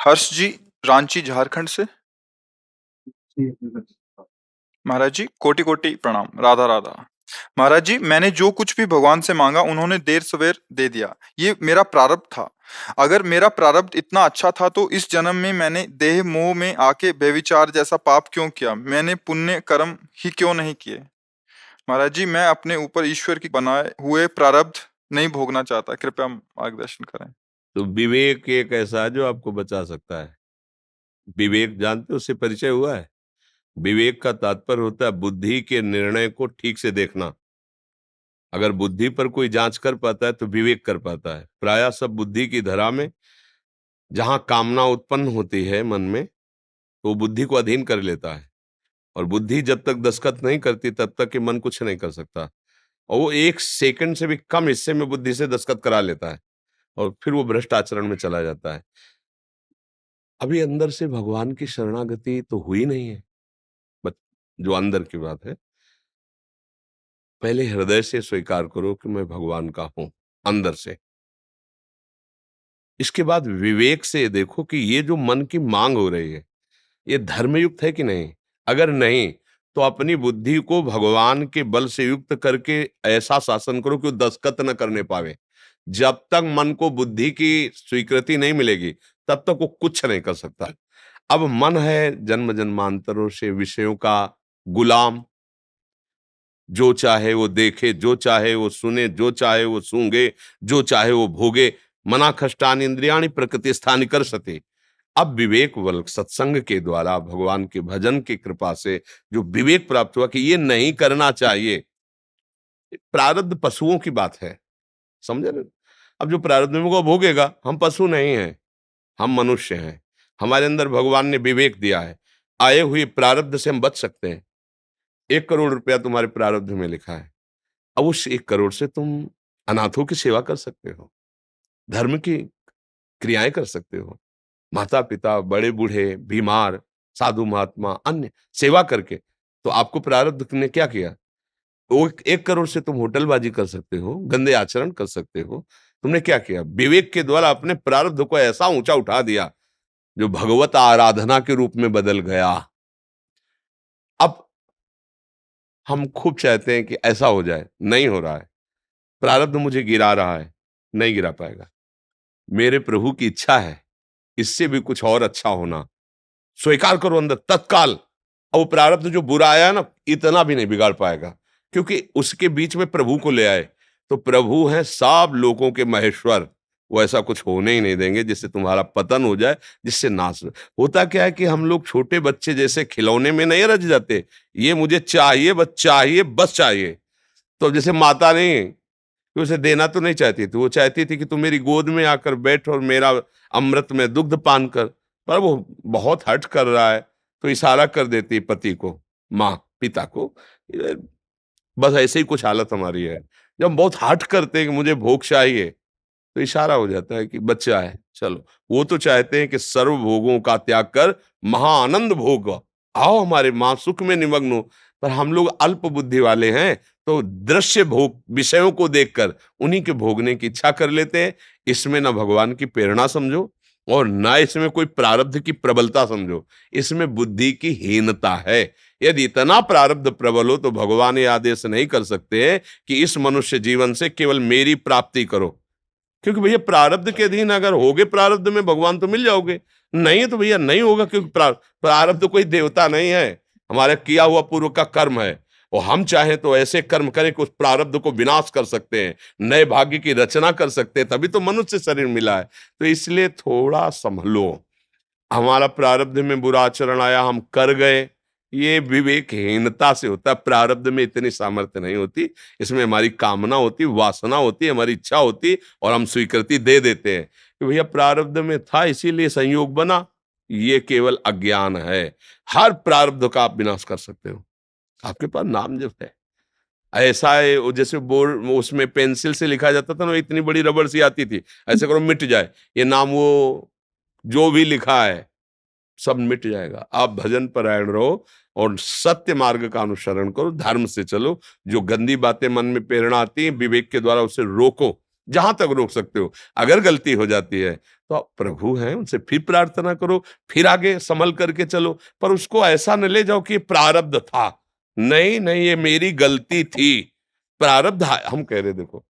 हर्ष जी, रांची झारखंड से। जी। महाराज जी कोटि कोटि प्रणाम, राधा राधा। महाराज जी, मैंने जो कुछ भी भगवान से मांगा उन्होंने देर सवेर दे दिया। ये मेरा प्रारब्ध था। अगर मेरा प्रारब्ध इतना अच्छा था तो इस जन्म में मैंने देह मोह में आके व्यभिचार जैसा पाप क्यों किया? मैंने पुण्य कर्म ही क्यों नहीं किए? महाराज जी, मैं अपने ऊपर ईश्वर की बनाए हुए प्रारब्ध नहीं भोगना चाहता, कृपया मार्गदर्शन करें। तो विवेक एक ऐसा है जो आपको बचा सकता है। विवेक जानते हो, उससे परिचय हुआ है? विवेक का तात्पर्य होता है बुद्धि के निर्णय को ठीक से देखना। अगर बुद्धि पर कोई जांच कर पाता है तो विवेक कर पाता है। प्रायः सब बुद्धि की धरा में जहां कामना उत्पन्न होती है मन में, तो बुद्धि को अधीन कर लेता है। और बुद्धि जब तक दस्तखत नहीं करती तब तक कि मन कुछ नहीं कर सकता। और वो 1 सेकंड से भी कम हिस्से में बुद्धि से दस्तखत करा लेता है और फिर वो भ्रष्ट आचरण में चला जाता है। अभी अंदर से भगवान की शरणागति तो हुई नहीं है। बट जो अंदर की बात है, पहले हृदय से स्वीकार करो कि मैं भगवान का हूं, अंदर से। इसके बाद विवेक से देखो कि ये जो मन की मांग हो रही है, ये धर्मयुक्त है कि नहीं। अगर नहीं, तो अपनी बुद्धि को भगवान के बल से युक्त करके ऐसा शासन करो कि वो दस्तखत न करने पावे। जब तक मन को बुद्धि की स्वीकृति नहीं मिलेगी, तब तक वो कुछ नहीं कर सकता। अब मन है जन्म जन्मांतरों से विषयों का गुलाम। जो चाहे वो देखे, जो चाहे वो सुने, जो चाहे वो सूंघे, जो चाहे वो भोगे। मना खष्टान इंद्रियाणि प्रकृति स्थानि कर सते। अब विवेक बल सत्संग के द्वारा भगवान के भजन की कृपा से जो विवेक प्राप्त हुआ कि ये नहीं करना चाहिए। प्रारब्ध पशुओं की बात है, समझे ना। अब जो प्रारब्ध में वो भोगेगा, हम पशु नहीं हैं, हम मनुष्य हैं। हमारे अंदर भगवान ने विवेक दिया है। आए हुए प्रारब्ध से हम बच सकते हैं। 1 करोड़ रुपया तुम्हारे प्रारब्ध में लिखा है। अब उस 1 करोड़ से तुम अनाथों की सेवा कर सकते हो, धर्म की क्रियाएं कर सकते हो, माता पिता, बड़े बूढ़े, बीमार, साधु महात्मा, अन्य सेवा करके। तो आपको प्रारब्ध ने क्या किया? वो 1 करोड़ से तुम होटलबाजी कर सकते हो, गंदे आचरण कर सकते हो। तुमने क्या किया? विवेक के द्वारा अपने प्रारब्ध को ऐसा ऊंचा उठा दिया जो भगवत आराधना के रूप में बदल गया। अब हम खूब चाहते हैं कि ऐसा हो जाए, नहीं हो रहा है। प्रारब्ध मुझे गिरा रहा है, नहीं गिरा पाएगा। मेरे प्रभु की इच्छा है इससे भी कुछ और अच्छा होना। स्वीकार करो अंदर तत्काल। और वो प्रारब्ध जो बुरा आया ना, इतना भी नहीं बिगाड़ पाएगा, क्योंकि उसके बीच में प्रभु को ले आए। तो प्रभु हैं सब लोगों के महेश्वर। वो ऐसा कुछ होने ही नहीं देंगे जिससे तुम्हारा पतन हो जाए, जिससे नाश होता क्या है कि हम लोग छोटे बच्चे जैसे खिलौने में नहीं रच जाते। ये मुझे चाहिए, बस चाहिए, बस चाहिए। तो जैसे माता नहीं कि उसे देना तो नहीं चाहती थी, वो चाहती थी कि तू मेरी गोद में आकर बैठ और मेरा अमृत में दुग्ध पान कर। पर वो बहुत हठ कर रहा है, तो इशारा कर देती पति को, माँ पिता को। ये बस ऐसे ही कुछ हालत हमारी है। जब हम बहुत हठ करते हैं कि मुझे भोग चाहिए, तो इशारा हो जाता है कि बच्चा है, चलो। वो तो चाहते हैं कि सर्व भोगों का त्याग कर महाआनंद भोग आओ, हमारे माँ सुख में निमग्न हो। पर हम लोग अल्प बुद्धि वाले हैं, तो दृश्य भोग विषयों को देखकर उन्हीं के भोगने की इच्छा कर लेते हैं। इसमें ना भगवान की प्रेरणा समझो और ना इसमें कोई प्रारब्ध की प्रबलता समझो। इसमें बुद्धि की हीनता है। यदि इतना प्रारब्ध प्रबल हो तो भगवान ये आदेश नहीं कर सकते हैं कि इस मनुष्य जीवन से केवल मेरी प्राप्ति करो। क्योंकि भैया प्रारब्ध के अधीन अगर होगे, प्रारब्ध में भगवान तो मिल जाओगे। नहीं तो भैया नहीं होगा, क्योंकि प्रारब्ध कोई देवता नहीं है, हमारे किया हुआ पूर्व का कर्म है। और हम चाहें तो ऐसे कर्म करें कि उस प्रारब्ध को विनाश कर सकते हैं, नए भाग्य की रचना कर सकते हैं। तभी तो मनुष्य शरीर मिला है। तो इसलिए थोड़ा संभलो। हमारा प्रारब्ध में बुरा आचरण आया, हम कर गए, ये विवेकहीनता से होता है। प्रारब्ध में इतनी सामर्थ्य नहीं होती। इसमें हमारी कामना होती, वासना होती, हमारी इच्छा होती, और हम स्वीकृति दे देते हैं कि भैया प्रारब्ध में था इसीलिए संयोग बना। ये केवल अज्ञान है। हर प्रारब्ध का आप विनाश कर सकते हो। आपके पास नाम जब है, ऐसा है वो जैसे बोर्ड उसमें पेंसिल से लिखा जाता था ना, इतनी बड़ी रबड़ सी आती थी, ऐसे करो मिट जाए ये नाम, वो जो भी लिखा है सब मिट जाएगा। आप भजन परायण रहो और सत्य मार्ग का अनुसरण करो, धर्म से चलो। जो गंदी बातें मन में प्रेरणा आती है, विवेक के द्वारा उसे रोको। जहां तक रोक सकते हो। अगर गलती हो जाती है तो आप प्रभु हैं, उनसे फिर प्रार्थना करो, फिर आगे संभल करके चलो। पर उसको ऐसा न ले जाओ कि ये प्रारब्ध था। नहीं नहीं, ये मेरी गलती थी। प्रारब्ध हम कह रहे देखो,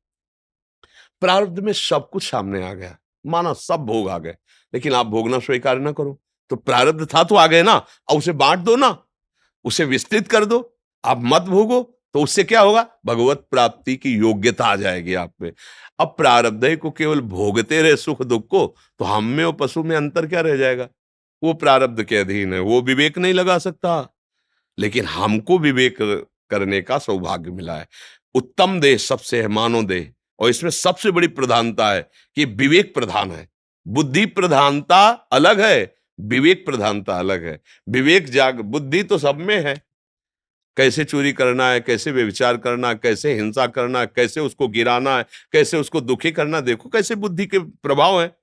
प्रारब्ध में सब कुछ सामने आ गया, माना सब भोग आ गए, लेकिन आप भोगना स्वीकार ना करो। तो प्रारब्ध था तो आ गए ना, और उसे बांट दो ना, उसे विस्तृत कर दो। आप मत भोगो, तो उससे क्या होगा? भगवत प्राप्ति की योग्यता आ जाएगी आप में। अब प्रारब्ध को केवल भोगते रहे सुख दुख को, तो हम में और पशु में अंतर क्या रह जाएगा? वो प्रारब्ध के अधीन है, वो विवेक नहीं लगा सकता। लेकिन हमको विवेक करने का सौभाग्य मिला है। उत्तम देह सबसे है मानव देह, और इसमें सबसे बड़ी प्रधानता है कि विवेक प्रधान है। बुद्धि प्रधानता अलग है, विवेक प्रधानता अलग है। विवेक जाग, बुद्धि तो सब में है। कैसे चोरी करना है, कैसे व्यभिचार करना है, कैसे हिंसा करना है, कैसे उसको गिराना है, कैसे उसको दुखी करना, देखो कैसे बुद्धि के प्रभाव है।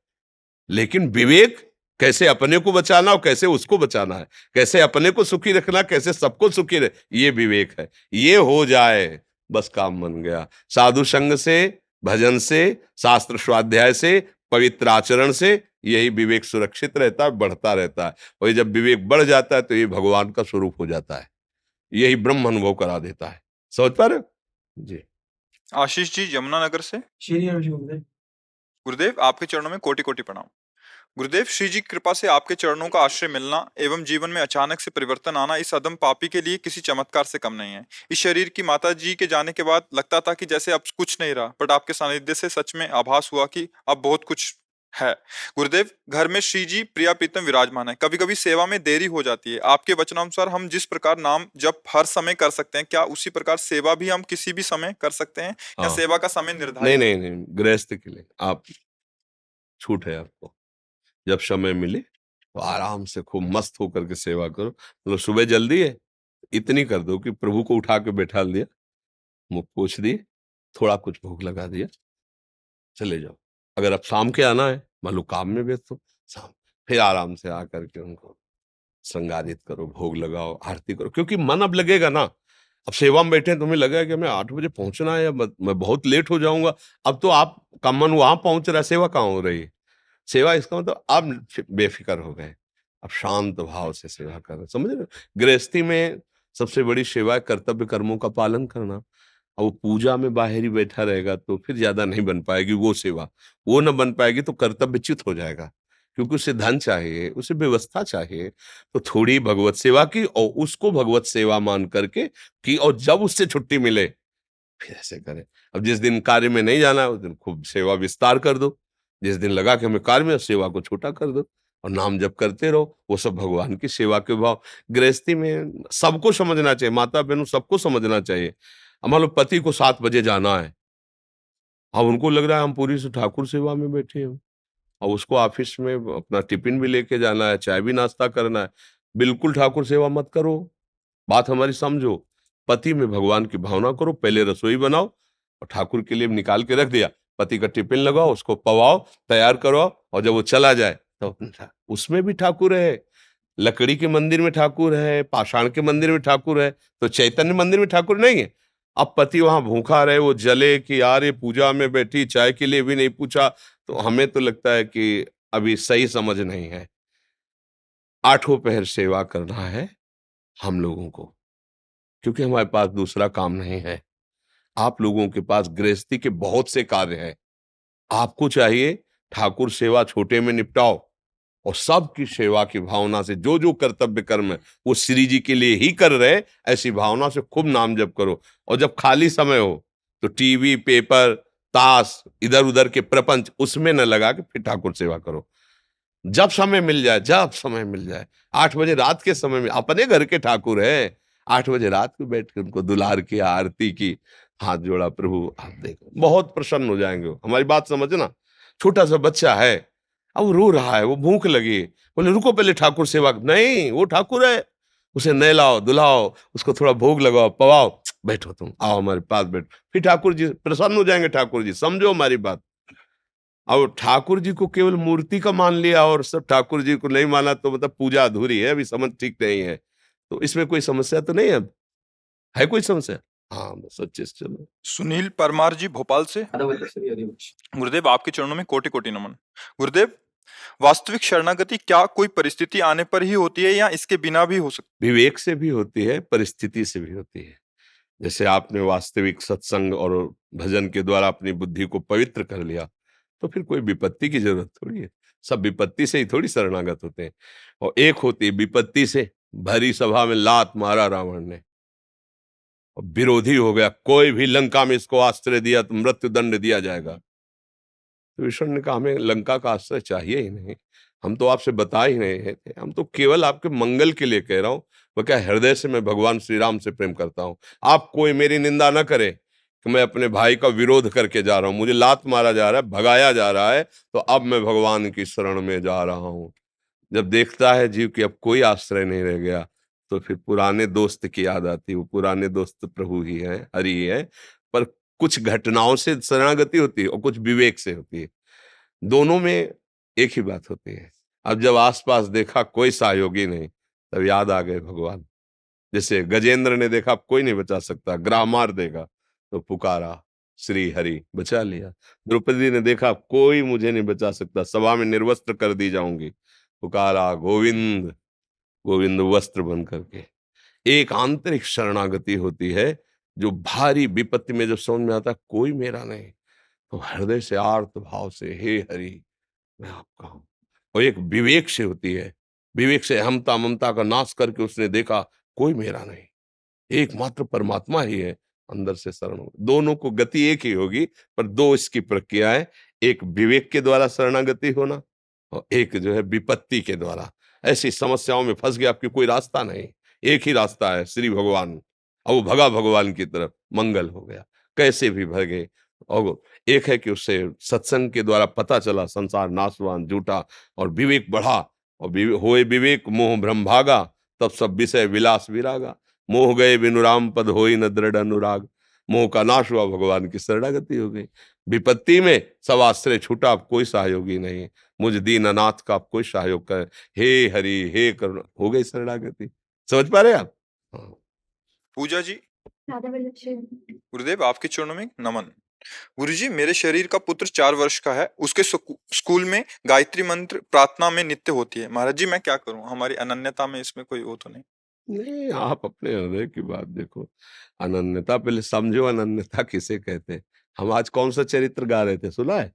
लेकिन विवेक, कैसे अपने को बचाना और कैसे उसको बचाना है, कैसे अपने को सुखी रखना, कैसे सबको सुखी रहे, ये विवेक है। ये हो जाए बस काम बन गया। साधु संग से, भजन से, शास्त्र स्वाध्याय से, पवित्र आचरण से यही विवेक सुरक्षित रहता है, बढ़ता रहता है। और जब विवेक बढ़ जाता है तो ये भगवान का स्वरूप हो जाता है, यही ब्रह्म अनुभव करा देता है। समझ पा रहे हो जी? आशीष जी यमुनानगर से। श्री राम जी गुरुदेव। गुरुदेव आपके चरणों में कोटि कोटि प्रणाम। गुरुदेव, श्री जी की कृपा से आपके चरणों का आश्रय मिलना एवं जीवन में अचानक से परिवर्तन आना इस अदम पापी के लिए किसी चमत्कार से कम नहीं है। इस शरीर की माता जी के जाने के बाद लगता था कि जैसे अब कुछ नहीं रहा, बट आपके सानिध्य से सच में आभास हुआ कि अब बहुत कुछ है। गुरुदेव, घर में श्री जी प्रिया प्रीतम विराजमान है। कभी कभी सेवा में देरी हो जाती है। आपके वचनानुसार हम जिस प्रकार नाम जप हर समय कर सकते हैं, क्या उसी प्रकार सेवा भी हम किसी भी समय कर सकते हैं, या हाँ, सेवा का समय नहीं निर्धारित है? नहीं नहीं, गृहस्थ के लिए आप छूट है आपको। जब समय मिले तो आराम से खूब मस्त होकर के सेवा करो। मतलब सुबह जल्दी है, इतनी कर दो कि प्रभु को उठा के बैठा दिया, मुख पोंछ दिए, थोड़ा कुछ भोग लगा दिया, चले जाओ। अगर अब शाम के आना है, मान लो काम में व्यस्त हो, शाम फिर आराम से आकर के उनको श्रृंगारित करो, भोग लगाओ, आरती करो। क्योंकि मन अब लगेगा ना, अब सेवा में बैठे हैं, तुम्हें लगेगा कि हमें 8 बजे पहुंचना है या मैं बहुत लेट हो जाऊंगा। अब तो आपका मन वहां पहुंच रहा है, सेवा कहाँ हो रही है? सेवा इसका मतलब आप बेफिक्र हो गए, अब शांत भाव से सेवा कर रहे, समझ रहे हो? गृहस्थी में सबसे बड़ी सेवा है कर्तव्य कर्मों का पालन करना। और वो पूजा में बाहर ही बैठा रहेगा तो फिर ज्यादा नहीं बन पाएगी वो सेवा। वो न बन पाएगी तो कर्तव्यच्युत हो जाएगा, क्योंकि उसे धन चाहिए, उसे व्यवस्था चाहिए। तो थोड़ी भगवत सेवा की और उसको भगवत सेवा मान करके की, और जब उससे छुट्टी मिले फिर ऐसे करें। अब जिस दिन कार्य में नहीं जाना है उस दिन खूब सेवा विस्तार कर दो। जिस दिन लगा कि हमें कार्य में, सेवा को छोटा कर दो और नाम जप करते रहो। वो सब भगवान की सेवा के भाव। गृहस्थी में सबको समझना चाहिए, माता बहनों सबको समझना चाहिए। अब मान लो पति को 7 बजे जाना है, अब उनको लग रहा है हम पूरी से ठाकुर सेवा में बैठे हैं, और उसको ऑफिस में अपना टिफिन भी लेके जाना है, चाय भी नाश्ता करना है। बिल्कुल ठाकुर सेवा मत करो, बात हमारी समझो। पति में भगवान की भावना करो, पहले रसोई बनाओ और ठाकुर के लिए निकाल के रख दिया, पति का टिफिन लगाओ, उसको पवाओ, तैयार करो, और जब वो चला जाए तो उसमें भी ठाकुर है। लकड़ी के मंदिर में ठाकुर है, पाषाण के मंदिर में ठाकुर है, तो चैतन्य मंदिर में ठाकुर नहीं है? अब पति वहां भूखा रहे, वो जले कि यार ये पूजा में बैठी, चाय के लिए भी नहीं पूछा, तो हमें तो लगता है कि अभी सही समझ नहीं है। आठों पहर सेवा करना है हम लोगों को, क्योंकि हमारे पास दूसरा काम नहीं है। आप लोगों के पास गृहस्थी के बहुत से कार्य हैं। आपको चाहिए ठाकुर सेवा छोटे में निपटाओ, और सबकी सेवा की भावना से जो जो कर्तव्य कर्म है वो श्री जी के लिए ही कर रहे, ऐसी भावना से खूब नाम जप करो। और जब खाली समय हो तो टीवी, पेपर, ताश, इधर उधर के प्रपंच उसमें न लगा के फिर ठाकुर सेवा करो। जब समय मिल जाए, जब समय मिल जाए, 8 बजे रात के समय में अपने घर के ठाकुर है, 8 बजे रात को बैठ के उनको दुलार किया, आरती की, हाथ जोड़ा, प्रभु आप देखो बहुत प्रसन्न हो जाएंगे वो। हमारी बात समझना। छोटा सा बच्चा है, अब वो रो रहा है, वो भूख लगी, बोले रुको पहले ठाकुर सेवा। नहीं, वो ठाकुर है, उसे नहलाओ धुलाओ, उसको थोड़ा भोग लगाओ, पवाओ, बैठो तुम, आओ हमारे पास बैठो। फिर ठाकुर जी प्रसन्न हो जाएंगे। ठाकुर जी समझो हमारी बात। अब ठाकुर जी को केवल मूर्ति का मान लिया और सब ठाकुर जी को नहीं माना, तो मतलब पूजा अधूरी है, अभी समझ ठीक नहीं है। तो इसमें कोई समस्या तो नहीं है? अब है कोई समस्या? हाँ, बस अच्छे से चलो। सुनील परमार जी भोपाल से। गुरुदेव आपके चरणों में कोटि कोटि नमन। गुरुदेव, वास्तविक शरणागति क्या कोई परिस्थिति आने पर ही होती है या इसके बिना भी हो सकती? विवेक से भी होती है, परिस्थिति से भी होती है। जैसे आपने वास्तविक सत्संग और भजन के द्वारा अपनी बुद्धि को पवित्र कर लिया, तो फिर कोई विपत्ति की जरूरत थोड़ी है। सब विपत्ति से ही थोड़ी शरणागत होते हैं। और एक होती है विपत्ति से, भरी सभा में लात मारा रावण ने और विरोधी हो गया, कोई भी लंका में इसको आश्रय दिया तो मृत्यु दंड दिया जाएगा। तो ईश्वर ने कहा हमें लंका का आश्रय चाहिए ही नहीं, हम तो आपसे बता ही नहीं थे, हम तो केवल आपके मंगल के लिए कह रहा हूँ। वह क्या, हृदय से मैं भगवान श्री राम से प्रेम करता हूँ। आप कोई मेरी निंदा ना करे कि मैं अपने भाई का विरोध करके जा रहा हूँ, मुझे लात मारा जा रहा है, भगाया जा रहा है, तो अब मैं भगवान की शरण में जा रहा हूँ। जब देखता है जीव कि अब कोई आश्रय नहीं रह गया, तो फिर पुराने दोस्त की याद आती है। वो पुराने दोस्त प्रभु ही है, हरि ही है। पर कुछ घटनाओं से शरणागति होती है और कुछ विवेक से होती है। दोनों में एक ही बात होती है। अब जब आसपास देखा कोई सहयोगी नहीं, तब याद आ गए भगवान। जैसे गजेंद्र ने देखा कोई नहीं बचा सकता, ग्राह मार देगा, तो पुकारा श्री हरि, बचा लिया। द्रौपदी ने देखा कोई मुझे नहीं बचा सकता, सभा में निर्वस्त्र कर दी जाऊंगी, पुकारा गोविंद, गोविंद वस्त्र बन करके। एक आंतरिक शरणागति होती है, जो भारी विपत्ति में जब समझ में आता है कोई मेरा नहीं, तो हृदय से आर्त भाव से हे हरि मैं आपका हूं। और एक विवेक से होती है, विवेक से अहमता ममता का नाश करके उसने देखा कोई मेरा नहीं, एकमात्र परमात्मा ही है, अंदर से शरण हो। दोनों को गति एक ही होगी, पर दो इसकी प्रक्रियाएं, एक विवेक के द्वारा शरणागति होना और एक जो है विपत्ति के द्वारा। ऐसी समस्याओं में फंस गया, आपकी कोई रास्ता नहीं, एक ही रास्ता है श्री भगवान। अब वो भगा भगवान की तरफ, मंगल हो गया, कैसे भी भगे। और एक है कि उससे सत्संग के द्वारा पता चला संसार नाशवान झूठा, और विवेक बढ़ा, और होए विवेक मोह भ्रम भागा, तब सब विषय विलास विरागा। मोह गए बिनु राम पद होई न दृढ़ अनुराग। मोह का नाश हुआ, भगवान की शरणागति हो गई। विपत्ति में सब आश्रय छूटा, अब कोई सहयोगी नहीं, मुझ दीन अनाथ का अब कोई सहयोग कर, हे हरि हे करुणा, हो गई शरणागति। समझ पा रहे आप? हाँ। पूजा जी। गुरुदेव आपके चरणों में नमन। गुरुजी, मेरे शरीर का पुत्र 4 वर्ष का है, उसके स्कूल में गायत्री मंत्र प्रार्थना में नित्य होती है। महाराज जी मैं क्या करूं, हमारी अनन्यता में इसमें कोई वो तो नहीं? नहीं, आप अपने हृदय की बात देखो। अनन्यता पहले समझो, अनन्यता किसे कहते हैं। हम आज कौन सा चरित्र गा रहे थे, सुना है?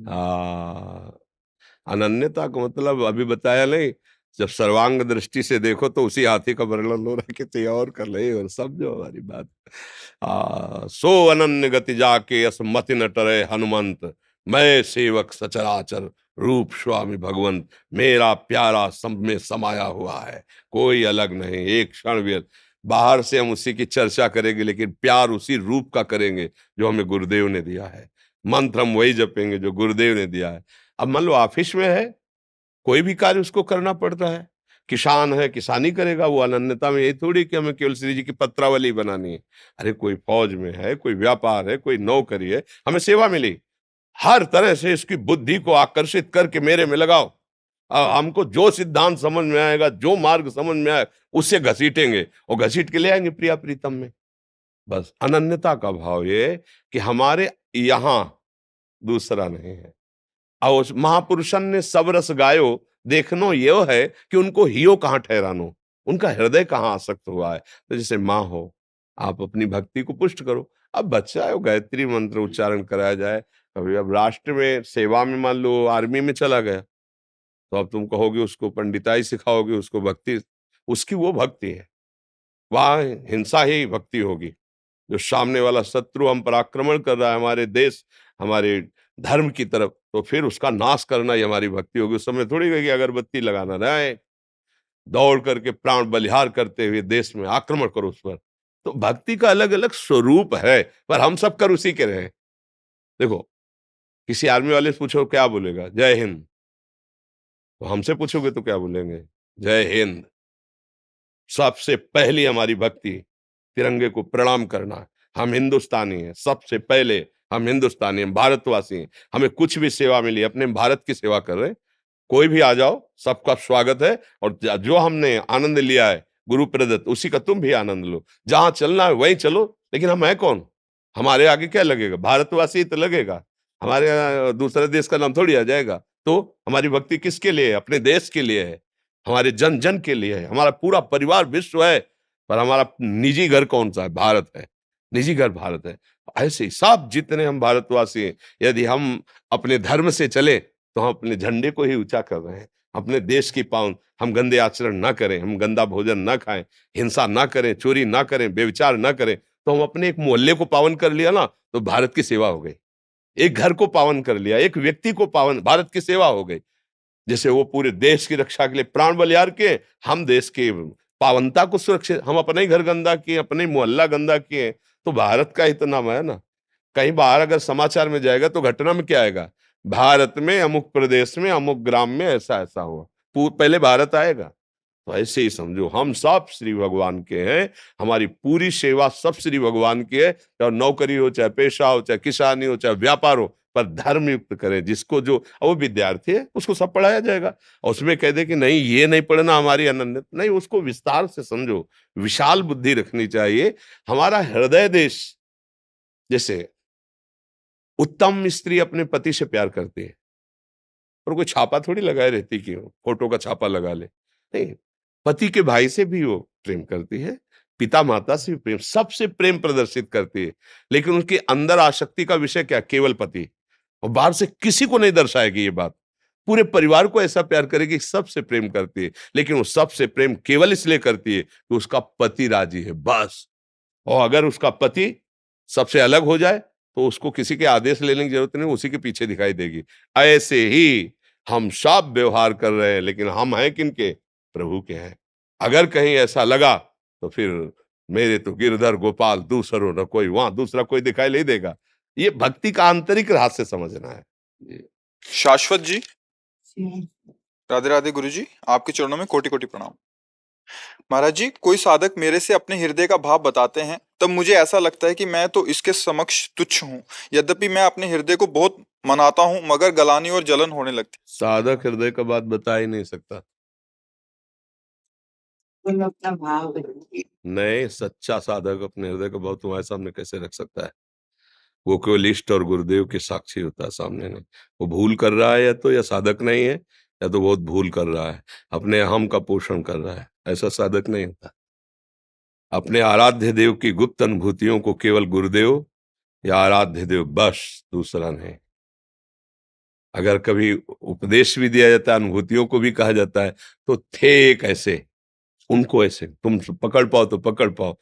हाँ, अनन्यता का मतलब अभी बताया नहीं। जब सर्वांग दृष्टि से देखो तो उसी हाथी का वर्णन हो रहा है, किसी और कर ले, और समझो हमारी बात। सो अनन्य गति जाके यस मति न टरे हनुमंत, मैं सेवक सचराचर रूप स्वामी भगवंत। मेरा प्यारा सब में समाया हुआ है, कोई अलग नहीं, एक क्षण भी। बाहर से हम उसी की चर्चा करेंगे, लेकिन प्यार उसी रूप का करेंगे जो हमें गुरुदेव ने दिया है। मंत्र हम वही जपेंगे जो गुरुदेव ने दिया है। अब मान लो ऑफिस में है, कोई भी कार्य उसको करना पड़ता है। किसान है, किसानी करेगा, वो अनन्यता में यही थोड़ी कि हमें केवल श्री जी की पत्रावली बनानी है। अरे कोई फौज में है, कोई व्यापार है, कोई नौकरी है, हमें सेवा मिली, हर तरह से इसकी बुद्धि को आकर्षित करके मेरे में लगाओ। हमको जो सिद्धांत समझ में आएगा, जो मार्ग समझ में आए, उससे घसीटेंगे और घसीट के ले आएंगे प्रिया प्रीतम में। बस अनन्यता का भाव ये कि हमारे यहाँ दूसरा नहीं है। और उस महापुरुषन ने सब रस गायो, देखनो ये है कि उनको हियो कहाँ ठहरानो, उनका हृदय कहाँ आसक्त हुआ है। तो जैसे माँ हो, आप अपनी भक्ति को पुष्ट करो। अब बच्चा है, गायत्री मंत्र उच्चारण कराया जाए। कभी अब राष्ट्र में सेवा में, मान लो आर्मी में चला गया, तो अब तुम कहोगे उसको पंडिताई सिखाओगे, उसको भक्ति, उसकी वो भक्ति है, वहां हिंसा ही भक्ति होगी। जो सामने वाला शत्रु हम पर आक्रमण कर रहा है, हमारे देश हमारे धर्म की तरफ, तो फिर उसका नाश करना ही हमारी भक्ति होगी। उस समय थोड़ी कि अगरबत्ती लगाना रहे, दौड़ करके प्राण बलिहार करते हुए देश में आक्रमण करो उस पर। तो भक्ति का अलग अलग स्वरूप है, पर हम सब कर उसी के रहे। देखो, किसी आर्मी वाले से पूछो क्या बोलेगा, जय हिंद। तो हमसे पूछोगे तो क्या बोलेंगे, जय हिंद। सबसे पहली हमारी भक्ति तिरंगे को प्रणाम करना है। हम हिंदुस्तानी हैं, सबसे पहले हम हिंदुस्तानी हैं, भारतवासी हैं। हमें कुछ भी सेवा मिली, अपने भारत की सेवा कर रहे हैं। कोई भी आ जाओ, सबका स्वागत है, और जो हमने आनंद लिया है गुरु प्रदत्त, उसी का तुम भी आनंद लो। जहां चलना है वहीं चलो, लेकिन हम हैं कौन? हमारे आगे क्या लगेगा? भारतवासी तो लगेगा, हमारे दूसरे देश का नाम थोड़ी आ जाएगा। तो हमारी भक्ति किसके लिए है? अपने देश के लिए है, हमारे जन जन के लिए है। हमारा पूरा परिवार विश्व है, पर हमारा निजी घर कौन सा है? भारत है, निजी घर भारत है। ऐसे ही सब जितने हम भारतवासी हैं, यदि हम अपने धर्म से चले तो हम अपने झंडे को ही ऊंचा कर रहे हैं, अपने देश की पावन। हम गंदे आचरण ना करें, हम गंदा भोजन ना खाएं, हिंसा ना करें, चोरी ना करें, व्यभिचार ना करें, तो हम अपने एक मोहल्ले को पावन कर लिया ना, तो भारत की सेवा हो गई। एक घर को पावन कर लिया, एक व्यक्ति को पावन, भारत की सेवा हो गई। जैसे वो पूरे देश की रक्षा के लिए प्राण बलियार के, हम देश की पावनता को सुरक्षित, हम अपना ही घर गंदा किए, अपने ही मोहल्ला गंदा किए, तो भारत का ही तो नाम है ना। कहीं बाहर अगर समाचार में जाएगा तो घटना में क्या आएगा? भारत में अमुक प्रदेश में अमुक ग्राम में ऐसा ऐसा हुआ, पहले भारत आएगा। तो ऐसे ही समझो, हम सब श्री भगवान के हैं, हमारी पूरी सेवा सब श्री भगवान की है। चाहे नौकरी हो, चाहे पेशा हो, चाहे किसानी हो, चाहे व्यापार हो, पर धर्म युक्त करें। जिसको जो, वो विद्यार्थी है उसको सब पढ़ाया जाएगा, और उसमें कह दे कि नहीं ये नहीं पढ़ना हमारी अनन्य, नहीं, उसको विस्तार से समझो, विशाल बुद्धि रखनी चाहिए। हमारा हृदय देश, जैसे उत्तम स्त्री अपने पति से प्यार करती है, और कोई छापा थोड़ी लगाए रहती कि फोटो का छापा लगा ले, नहीं, पति के भाई से भी वो प्रेम करती है, पिता माता से भी प्रेम, सबसे प्रेम प्रदर्शित करती है। लेकिन उसके अंदर आसक्ति का विषय क्या? केवल पति, और बाहर से किसी को नहीं दर्शाएगी ये बात। पूरे परिवार को ऐसा प्यार करेगी, सबसे प्रेम करती है, लेकिन वो सबसे प्रेम केवल इसलिए करती है कि उसका पति राजी है, बस। और अगर उसका पति सबसे अलग हो जाए तो उसको किसी के आदेश लेने की जरूरत नहीं, उसी के पीछे दिखाई देगी। ऐसे ही हम सब व्यवहार कर रहे हैं, लेकिन हम हैं किनके? प्रभु के हैं। अगर कहीं ऐसा लगा तो फिर मेरे तो गिरधर गोपाल दूसरो न कोई, वहां दूसरा कोई दिखाई नहीं देगा। ये भक्ति का आंतरिक रहस्य समझना है जी। शाश्वत जी, राधे राधे गुरु जी, आपके चरणों में कोटि कोटि प्रणाम। महाराज जी, कोई साधक मेरे से अपने हृदय का भाव बताते हैं, तब मुझे ऐसा लगता है कि मैं तो इसके समक्ष तुच्छ हूँ। यद्यपि मैं अपने हृदय को बहुत मनाता हूँ, मगर गलानी और जलन होने लगती। साधक हृदय का बात बता ही नहीं सकता। अपना भाव नहीं, सच्चा साधक अपने हृदय का भाव तुम्हारे सामने कैसे रख सकता है? वो केवल इष्ट और गुरुदेव के साक्षी होता है, सामने नहीं। वो भूल कर रहा है, या साधक नहीं है, या तो बहुत भूल कर रहा है, अपने अहम का पोषण कर रहा है। ऐसा साधक नहीं होता। अपने आराध्य देव की गुप्त अनुभूतियों को केवल गुरुदेव या आराध्य देव, बस, दूसरा नहीं। अगर कभी उपदेश भी दिया जाता है, अनुभूतियों को भी कहा जाता है, तो थे एक ऐसे, उनको ऐसे तुम पकड़ पाओ तो पकड़ पाओ।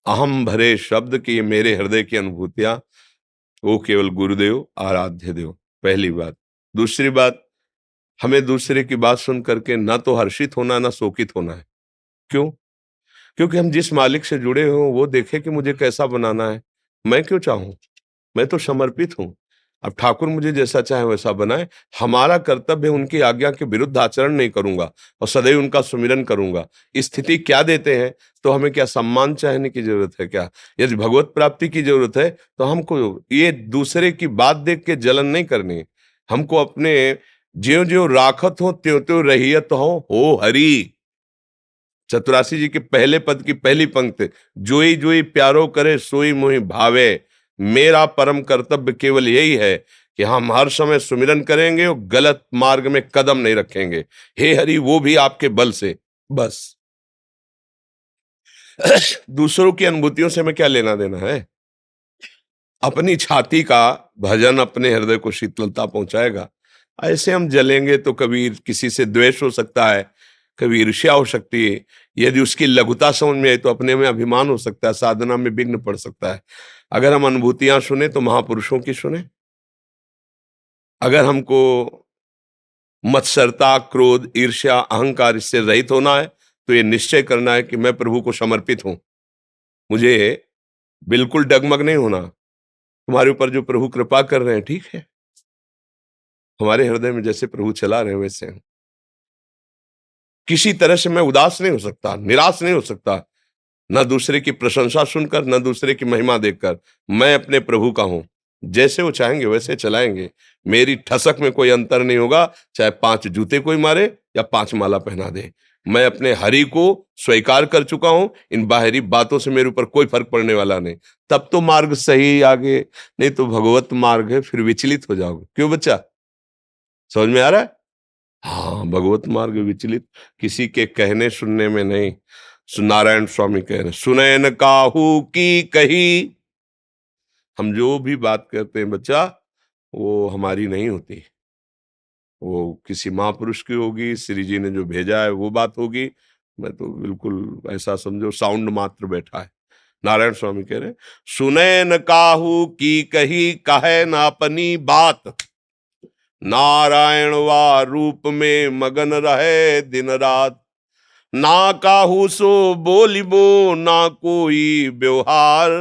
अहम भरे शब्द की ये मेरे हृदय की अनुभूतियां, वो केवल गुरुदेव आराध्य देव, पहली बात। दूसरी बात, हमें दूसरे की बात सुन करके ना तो हर्षित होना, ना शोकित होना है। क्यों? क्योंकि हम जिस मालिक से जुड़े हो वो देखे कि मुझे कैसा बनाना है। मैं क्यों चाहूं? मैं तो समर्पित हूं। अब ठाकुर मुझे जैसा चाहे वैसा बनाए। हमारा कर्तव्य है उनकी आज्ञा के विरुद्ध आचरण नहीं करूंगा, और सदैव उनका सुमिरन करूंगा। स्थिति क्या देते हैं तो हमें क्या सम्मान चाहने की जरूरत है? क्या यदि भगवत प्राप्ति की जरूरत है तो हमको ये दूसरे की बात देख के जलन नहीं करनी। हमको अपने ज्यों ज्यों राखत हो त्यों त्यों रहियत हो हरि। चतुरासी जी के पहले पद की पहली पंक्ति, जोई जोई प्यारो करे सोई मोहि भावे। मेरा परम कर्तव्य केवल यही है कि हम हर समय सुमिरन करेंगे और गलत मार्ग में कदम नहीं रखेंगे। हे हरि, वो भी आपके बल से, बस। दूसरों की अनुभूतियों से हमें क्या लेना देना है? अपनी छाती का भजन अपने हृदय को शीतलता पहुंचाएगा। ऐसे हम जलेंगे तो कभी किसी से द्वेष हो सकता है, कभी ईर्ष्या हो सकती है। यदि उसकी लघुता समझ में आए तो अपने में अभिमान हो सकता है, साधना में विघ्न पड़ सकता है। अगर हम अनुभूतियां सुने तो महापुरुषों की सुने। अगर हमको मत्सरता, क्रोध, ईर्ष्या, अहंकार इससे रहित होना है तो ये निश्चय करना है कि मैं प्रभु को समर्पित हूं। मुझे बिल्कुल डगमग नहीं होना। तुम्हारे ऊपर जो प्रभु कृपा कर रहे हैं ठीक है, हमारे हृदय में जैसे प्रभु चला रहे वैसे हैं। किसी तरह से मैं उदास नहीं हो सकता, निराश नहीं हो सकता, ना दूसरे की प्रशंसा सुनकर, ना दूसरे की महिमा देखकर। मैं अपने प्रभु का हूं, जैसे वो चाहेंगे वैसे चलाएंगे। मेरी ठसक में कोई अंतर नहीं होगा, चाहे 5 जूते कोई मारे या 5 माला पहना दे। मैं अपने हरि को स्वीकार कर चुका हूं, इन बाहरी बातों से मेरे ऊपर कोई फर्क पड़ने वाला नहीं। तब तो मार्ग सही आगे, नहीं तो भगवत मार्ग है, फिर विचलित हो जाओगे। क्यों बच्चा, समझ में आ रहा है? हाँ, भगवत मार्ग विचलित किसी के कहने सुनने में नहीं। नारायण स्वामी कह रहे, सुने न काहू की कही। हम जो भी बात करते हैं बच्चा, वो हमारी नहीं होती, वो किसी महापुरुष की होगी, श्री जी ने जो भेजा है वो बात होगी। मैं तो बिल्कुल ऐसा समझो साउंड मात्र बैठा है। नारायण स्वामी कह रहे, सुने न काहू की कही, कहे न अपनी बात, नारायण वा रूप में मगन रहे दिन रात, ना काहू सो बोलिबो ना कोई व्यवहार,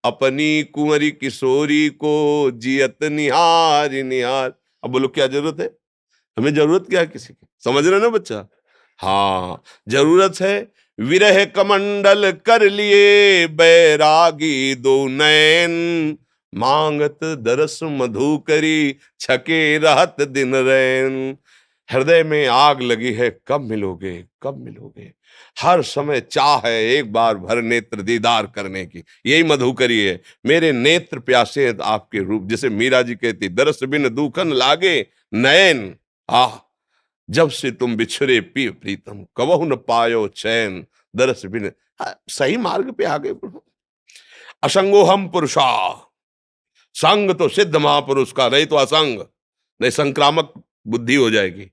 अपनी कुंवरी किशोरी को जियत निहार निहार। अब बोलो क्या जरूरत है, हमें जरूरत क्या है किसी की, समझ रहे ना बच्चा? हाँ, जरूरत है विरह कमंडल कर लिए बैरागी दो नैन, मांगत दरस मधु करी छके रहत दिन रैन। हृदय में आग लगी है, कब मिलोगे कब मिलोगे, हर समय चाह है एक बार भर नेत्र दीदार करने की, यही मधुकरी है। मेरे नेत्र प्यासे हैं आपके रूप, जैसे मीरा जी कहती, दरस बिन दूखन लागे नयन, आह जब से तुम बिछड़े पिय प्रीतम, कबहु न पायो चैन, दरस बिन। सही मार्ग पे आ गए। असंगो हम पुरुषा, संग तो सिद्ध महापुरुष का, नहीं तो असंग, नहीं संक्रामक बुद्धि हो जाएगी।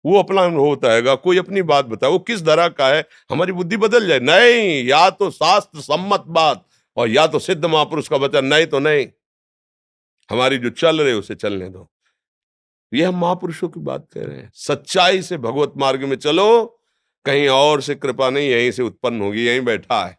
वो अपना अनुभव बताएगा, कोई अपनी बात बताए, वो किस तरह का है, हमारी बुद्धि बदल जाए। नहीं, या तो शास्त्र सम्मत बात और या तो सिद्ध महापुरुष का वचन, नहीं तो नहीं। हमारी जो चल रहे उसे चलने दो। ये हम महापुरुषों की बात कह रहे हैं। सच्चाई से भगवत मार्ग में चलो, कहीं और से कृपा नहीं, यहीं से उत्पन्न होगी, यहीं बैठा है।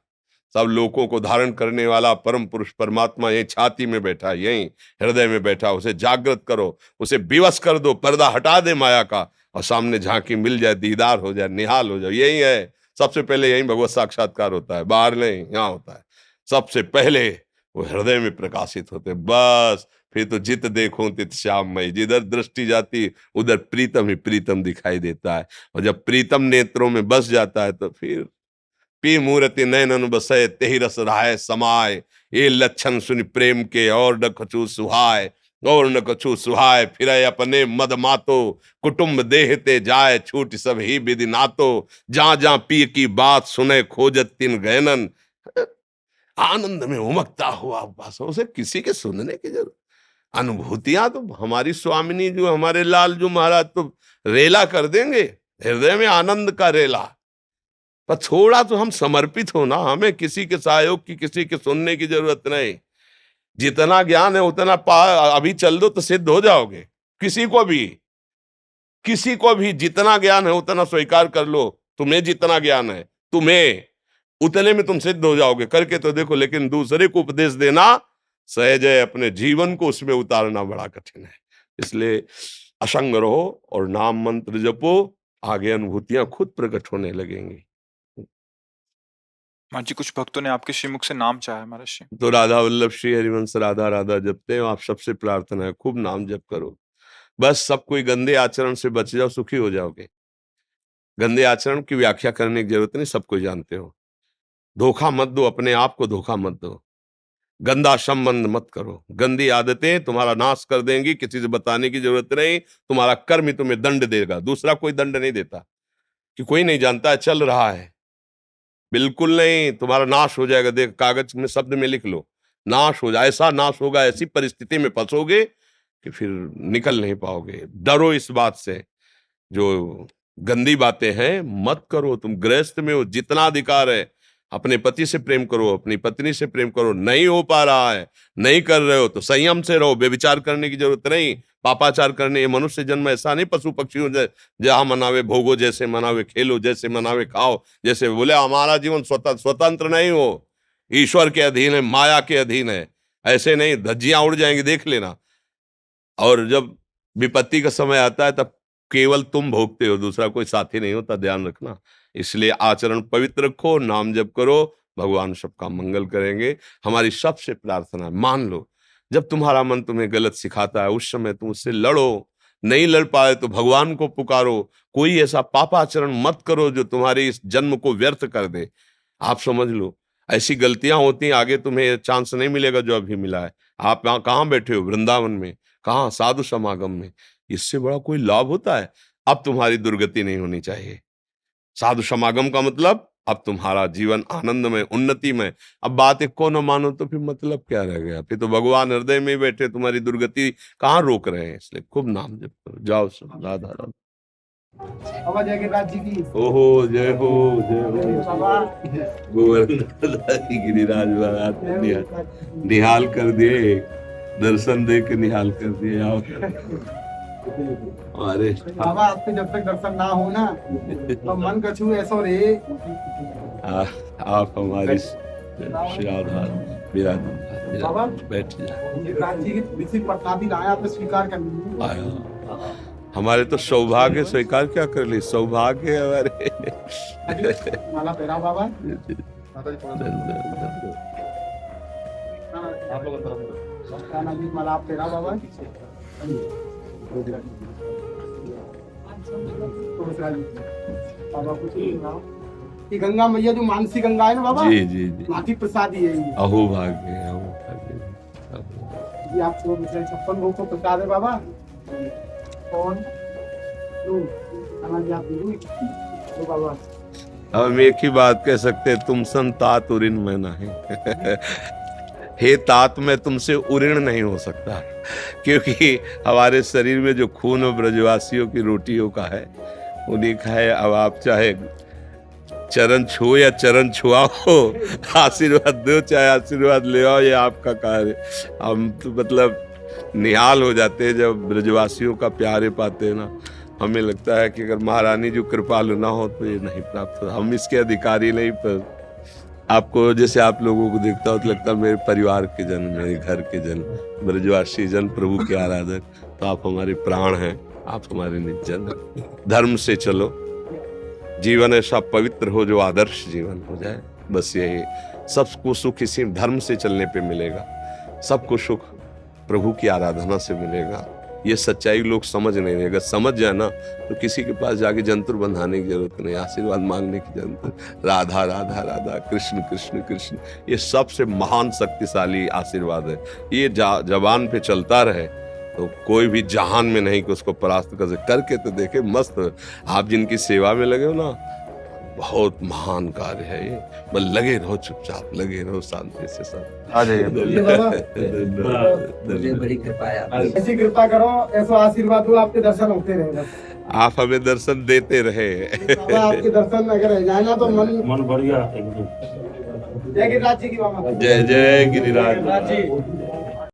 सब लोगों को धारण करने वाला परम पुरुष परमात्मा यहीं छाती में बैठा है, यहीं हृदय में बैठा। उसे जागृत करो, उसे विवश कर दो, पर्दा हटा दे माया का, और सामने झांकी मिल जाए, दीदार हो जाए, निहाल हो जाए। यही है, सबसे पहले यही भगवत साक्षात्कार होता है, बाहर नहीं, यहाँ होता है। सबसे पहले वो हृदय में प्रकाशित होते, बस फिर तो जित देखो तित श्याममय, जिधर दृष्टि जाती उधर प्रीतम ही प्रीतम दिखाई देता है। और जब प्रीतम नेत्रों में बस जाता है तो फिर पी मूर्ति नैनन बसय तेहि रस रहाय समाय, ये लक्षण सुनि प्रेम के और न कछु सुहाय, और न कछु सुहाय फिर अपने मद मातो, कुटुंब देहते जाय छूट सब ही विधि नातो, जहां जहां पी की बात सुने खोजत तिन गैनन, आनंद में उमकता हुआ बस, उसे किसी के सुनने की जरूरत। अनुभूतियां तो हमारी स्वामिनी जो, हमारे लाल जो महाराज तो रेला कर देंगे, हृदय में आनंद का रेला। पर थोड़ा तो हम समर्पित हो ना, हमें किसी के सहयोग की, किसी के सुनने की जरूरत नहीं। जितना ज्ञान है उतना अभी चल दो तो सिद्ध हो जाओगे। किसी को भी, किसी को भी जितना ज्ञान है उतना स्वीकार कर लो। तुम्हें जितना ज्ञान है, तुम्हें उतने में तुम सिद्ध हो जाओगे। करके तो देखो। लेकिन दूसरे को उपदेश देना सहज है, अपने जीवन को उसमें उतारना बड़ा कठिन है। इसलिए असंग रहो और नाम मंत्र जपो, आगे अनुभूतियां खुद प्रकट होने लगेंगी। महाराज जी, कुछ भक्तों ने आपके श्रीमुख से नाम चाहा है महाराज जी। तो राधा वल्लभ श्री हरिवंश राधा राधा जपते हो आप, सबसे प्रार्थना है खूब नाम जप करो। बस सब कोई गंदे आचरण से बच जाओ, सुखी हो जाओगे। गंदे आचरण की व्याख्या करने की जरूरत नहीं, सब कोई जानते हो। धोखा मत दो, अपने आप को धोखा मत दो। गंदा संबंध मत करो। गंदी आदतें तुम्हारा नाश कर देंगी, किसी से बताने की जरूरत नहीं। तुम्हारा कर्म ही तुम्हें दंड देगा, दूसरा कोई दंड नहीं देता। कि कोई नहीं जानता है, चल रहा है, बिल्कुल नहीं। तुम्हारा नाश हो जाएगा। देख, कागज में शब्द में लिख लो, नाश हो जाए। ऐसा नाश होगा, ऐसी परिस्थिति में फंसोगे कि फिर निकल नहीं पाओगे। डरो इस बात से। जो गंदी बातें हैं मत करो। तुम गृहस्थ में हो, जितना अधिकार है अपने पति से प्रेम करो, अपनी पत्नी से प्रेम करो। नहीं हो पा रहा है, नहीं कर रहे हो तो संयम से रहो। व्यभिचार करने की जरूरत नहीं, पापाचार करने। ये मनुष्य जन्म ऐसा नहीं पशु पक्षियों जहां मनावे भोगो, जैसे मनावे खेलो, जैसे मनावे खाओ। जैसे बोले हमारा जीवन स्वतंत्र नहीं हो, ईश्वर के अधीन है, माया के अधीन है। ऐसे नहीं, धज्जियां उड़ जाएंगी, देख लेना। और जब विपत्ति का समय आता है तब केवल तुम भोगते हो, दूसरा कोई साथी नहीं होता, ध्यान रखना। इसलिए आचरण पवित्र रखो, नाम जप करो, भगवान सबका मंगल करेंगे। हमारी सबसे प्रार्थना है, मान लो जब तुम्हारा मन तुम्हें गलत सिखाता है उस समय तुम उससे लड़ो। नहीं लड़ पाए तो भगवान को पुकारो, कोई ऐसा पापाचरण मत करो जो तुम्हारे इस जन्म को व्यर्थ कर दे। आप समझ लो, ऐसी गलतियां होती हैं, आगे तुम्हें चांस नहीं मिलेगा जो अभी मिला है। आप यहाँ कहाँ बैठे हो? वृंदावन में। कहाँ? साधु समागम में। इससे बड़ा कोई लाभ होता है? अब तुम्हारी दुर्गति नहीं होनी चाहिए। साधु समागम का मतलब अब तुम्हारा जीवन आनंदमय, उन्नतिमय। अब बात एक को न मानो तो फिर मतलब क्या रह गया? फिर तो भगवान हृदय में ही बैठे, तुम्हारी दुर्गति कहाँ रोक रहे हैं? इसलिए खूब नाम जप करो, जाओ सब। राधा राधा। बाबा जय गिरिराज जी की। ओहो जय हो, जय हो। बाबा गोवर्धन गिरिराज महाराज निहाल कर दिए, दर्शन दे के निहाल कर दिए। आओ अरे बाबा आपके जब तक दर्शन ना हो ना तो मन कछु ऐसा रे। आप हमारी श्राद्धा विराज बाबा बैठ जाए। गिरिराज जी की विशेष प्रसादी लाया तो स्वीकार कर लीजिए। आया हमारे तो सौभाग्य, स्वीकार क्या कर ली? सौभाग्य है हमारे। माला पहरा बाबा। माला आप पहरा बाबा। बाबा कुछ ये गंगा मैया जो मानसी गंगा है ना बाबा, जी जी जी, माटी प्रसादी है ये। अहो भाग्य, अहो भाग्य। जी आपको 56 भोग को प्रसाद है बाबा। कौन जी आप दीजिए बाबा। अब हम एक ही बात कह सकते हैं, तुम सन तात उऋण मैं नहीं। हे तात, मैं तुमसे उऋण नहीं हो सकता, क्योंकि हमारे शरीर में जो खून और ब्रजवासियों की रोटियों का है उन्हीं का है। अब आप चाहे चरण छुओ या चरण छुआओ, आशीर्वाद दो चाहे आशीर्वाद ले आओ, ये आपका कार्य। हम तो मतलब निहाल हो जाते हैं जब ब्रजवासियों का प्यारे पाते हैं ना। हमें लगता है कि अगर महारानी जो कृपालु ना हो तो ये नहीं प्राप्त हो। हम इसके अधिकारी नहीं, पर आपको जैसे आप लोगों को देखता हो तो लगता है मेरे परिवार के जन, मेरे घर के जन, ब्रजवासी जन, प्रभु के आराधक, तो आप हमारे प्राण हैं, आप हमारे निजन। धर्म से चलो, जीवन ऐसा पवित्र हो जो आदर्श जीवन हो जाए। बस यही, सबको सुख इसी धर्म से चलने पे मिलेगा। सबको सुख प्रभु की आराधना से मिलेगा। ये सच्चाई लोग समझ नहीं रहे। अगर समझ जाए ना तो किसी के पास जाके जंतुर बंधाने की जरूरत नहीं, आशीर्वाद मांगने की जरूरत नहीं। राधा राधा राधा, कृष्ण कृष्ण कृष्ण, ये सबसे महान शक्तिशाली आशीर्वाद है। ये जबान पे चलता रहे तो कोई भी जहान में नहीं कि उसको परास्त कर सके। करके तो देखे, मस्त। आप जिनकी सेवा में लगे हो ना, बहुत महान कार्य है ये। बस लगे रहो, चुपचाप लगे रहो, शांति से सब। मुझे बड़ी कृपा है। ऐसी कृपा करो, ऐसा आशीर्वाद दो, आपके दर्शन होते रहे। आप हमें दर्शन देते रहे। बाबा आपके दर्शन अगर रह जाए ना तो मन बढ़िया। जय गिरिराज जी की बाबा। जय जय गिरिराज।